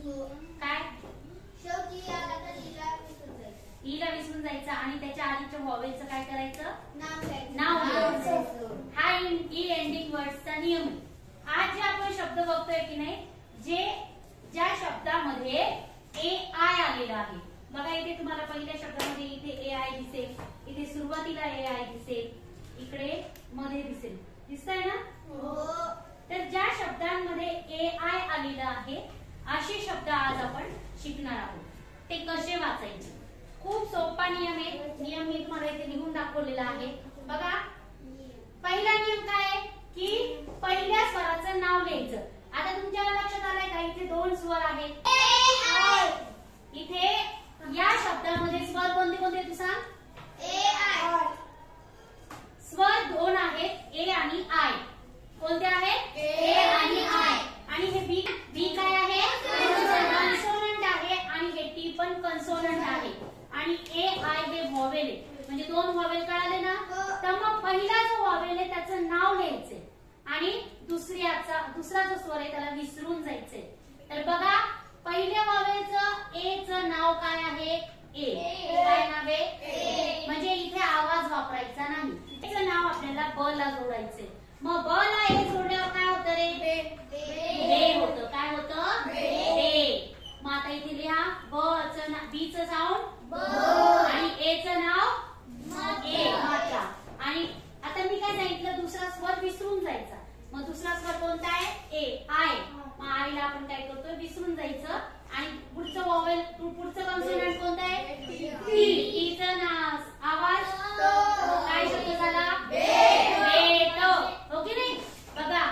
काय ईला विसरून जायचं आणि त्याच्या आधीच्या व्हॉवेलचं काय करायचं नाव घ्यायचं. हा ई एंडिंग वर्ड्सचा नियम आहे. आज जे आपण शब्द बघतोय की नाही, ज्या शब्दामध्ये ए आय आलेला आहे बघा, इथे तुम्हाला पहिल्या शब्दामध्ये इथे ए आय दिसेल, इथे सुरुवातीला ए आय दिसेल, इकडे मध्ये दिसेल. दिसतंय ना? तर ज्या शब्दांमध्ये ए आय आलेला आहे असे शब्द आज आपण शिकणार आहोत. ते कसे वाचायचे? खूप सोपा नियम आहे. नियम मी तुम्हाला इथे लिहून दाखवलेला आहे बघा. पहिला नियम काय आहे की पहिल्या स्वराचं नाव लिहायचं. आता तुमच्या लक्षात आलंय का, इथे दोन स्वर आहेत. इथे या शब्दामध्ये स्वर कोणते कोणते तू सांग? स्वर दोन आहेत, ए आणि आय. कोणते आहेत? ए आणि आय. आणि हे बी काय आहे? कन्सोनंट आहे. आणि हे टी पण कन्सोनंट आहे. आणि ए आय हे व्हॉवेल आहे. म्हणजे दोन व्हॉवेल कळाले ना? तर मग पहिला जो व्हॉवेल आहे त्याचं नाव लिहायचंय आणि दुसरा जो स्वर आहे त्याला विसरून जायचंय. तर बघा, पहिल्या व्हॉवेलचं ए चं नाव काय आहे? ए. काय नाव आहे? म्हणजे इथे आवाज वापरायचा नाही. त्याचं नाव आपल्याला ब ला जोडायचंय. मग ब ला ए जोडल्यावर काय होतं रे? बे होतं. काय होतं? बे. मग आता इथे लिहा ब चं बी चं साऊंड आणि ए चं नाव ए मात्रा. आणि आता मी काय सांगितलं, दुसरा स्वर विसरून जायचा. मग दुसरा स्वर कोणता आहे? ए आय. मग आयला आपण काय करतो? विसरून जायचं. आणि पुढचं व्हॉवेल पुढचं कन्सोनंट कोणतं आहे? टी. टीचं नाव आवाज काय शब्द झाला? बेट. हो की नाही? बघा,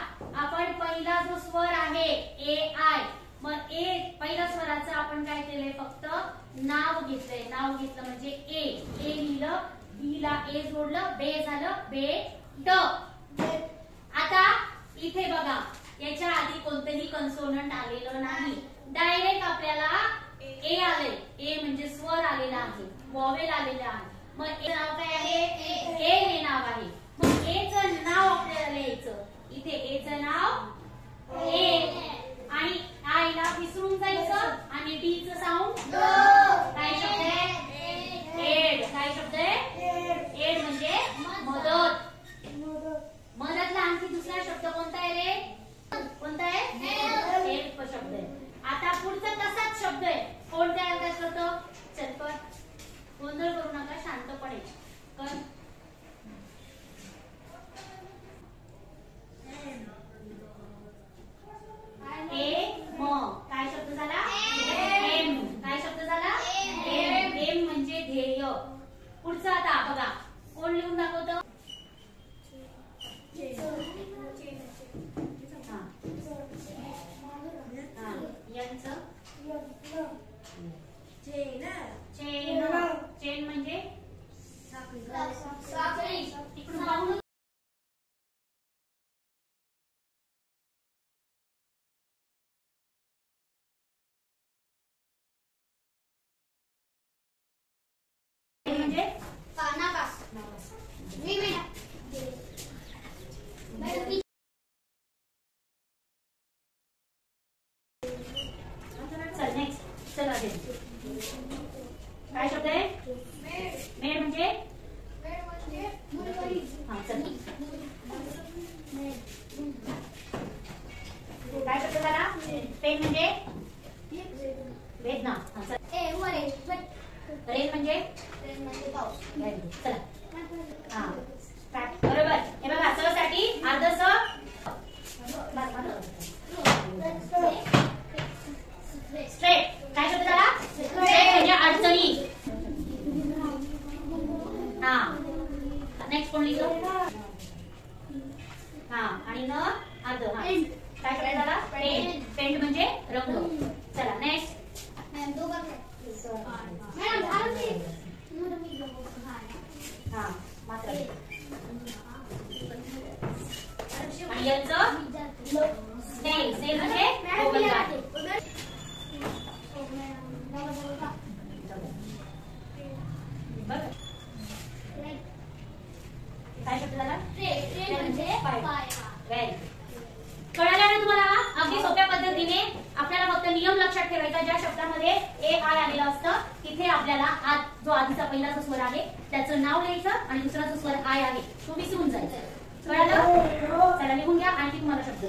आपण पहिला जो स्वर आहे ए आय, मग ए पहिल्या स्वराचं आपण काय केलंय? फक्त नाव घेतलंय. नाव घेतलं म्हणजे ए. ए लिहिलं, बी ला ए जोडलं, बे झालं बेट. आता इथे बघा, याच्या आधी कोणतंही कन्सोनंट आलेलं नाही. डायरेक्ट आपल्याला ए आले. ए म्हणजे स्वर आलेला आहे, व्हॉवेल आलेला आहे. मग ए नाव काय आहे? ए हे नाव आहे. मग ए चं नाव आपल्याला लिहायचं. इथे ए चं नाव ए आणि आय ला विसरून जायचं. आणि डी चं साऊंड काय शब्द आहे? एड. काय शब्द आहे? एड म्हणजे मदत. मदतला आणखी दुसरा शब्द कोणता आहे रे? कोणता आहे? हेल्प शब्द आहे. आता पुढचा तसाच शब्द आहे. कोण तयार करतो? चल कर. गोंधळ करू नका, शांतपणे कर. काय शब्द झाला? एम. काय शब्द झाला? एम. एम म्हणजे ध्येय. पुढचं आता बघा, कोण लिहून दाखवतं? चेन म्हणजे तिकडून पाहून म्हणजे चल नेक्स्ट. चला काय शब्द आहे? मेड म्हणजे हा चल. काय शब्द झाला? पेन म्हणजे वेदना. हा चल. रेन म्हणजे पाऊस. चला हा बरोबर. हे बघा, स साठी अर्ध स. स्ट्रेट. काय शब्द झाला? स्ट्रेट म्हणजे अडचणी. हा नेक्स्ट कोण लिहितो? हा आणि न अर्ध. हा काय शब्द झाला? पेंट. पेंट म्हणजे रंग. चला नेक्स्ट. हा मात्र. आणि याचं स्नेल. स्नेल म्हणजे गोगलगाय. काय शब्द झाला? म्हणजे कळालं ना तुम्हाला? अगदी सोप्या पद्धतीने. पद्धतीने आपल्याला फक्त नियम लक्षात ठेवायचा, ज्या शब्दामध्ये ए आय आलेलं असतं तिथे आपल्याला जो आधीचा पहिला जो स्वर आहे त्याचं नाव लिहायचं आणि दुसरा जो स्वर आय आहे तो विसरून जायचा. कळालं? चला लिहून घ्या. आणखी तुम्हाला शब्द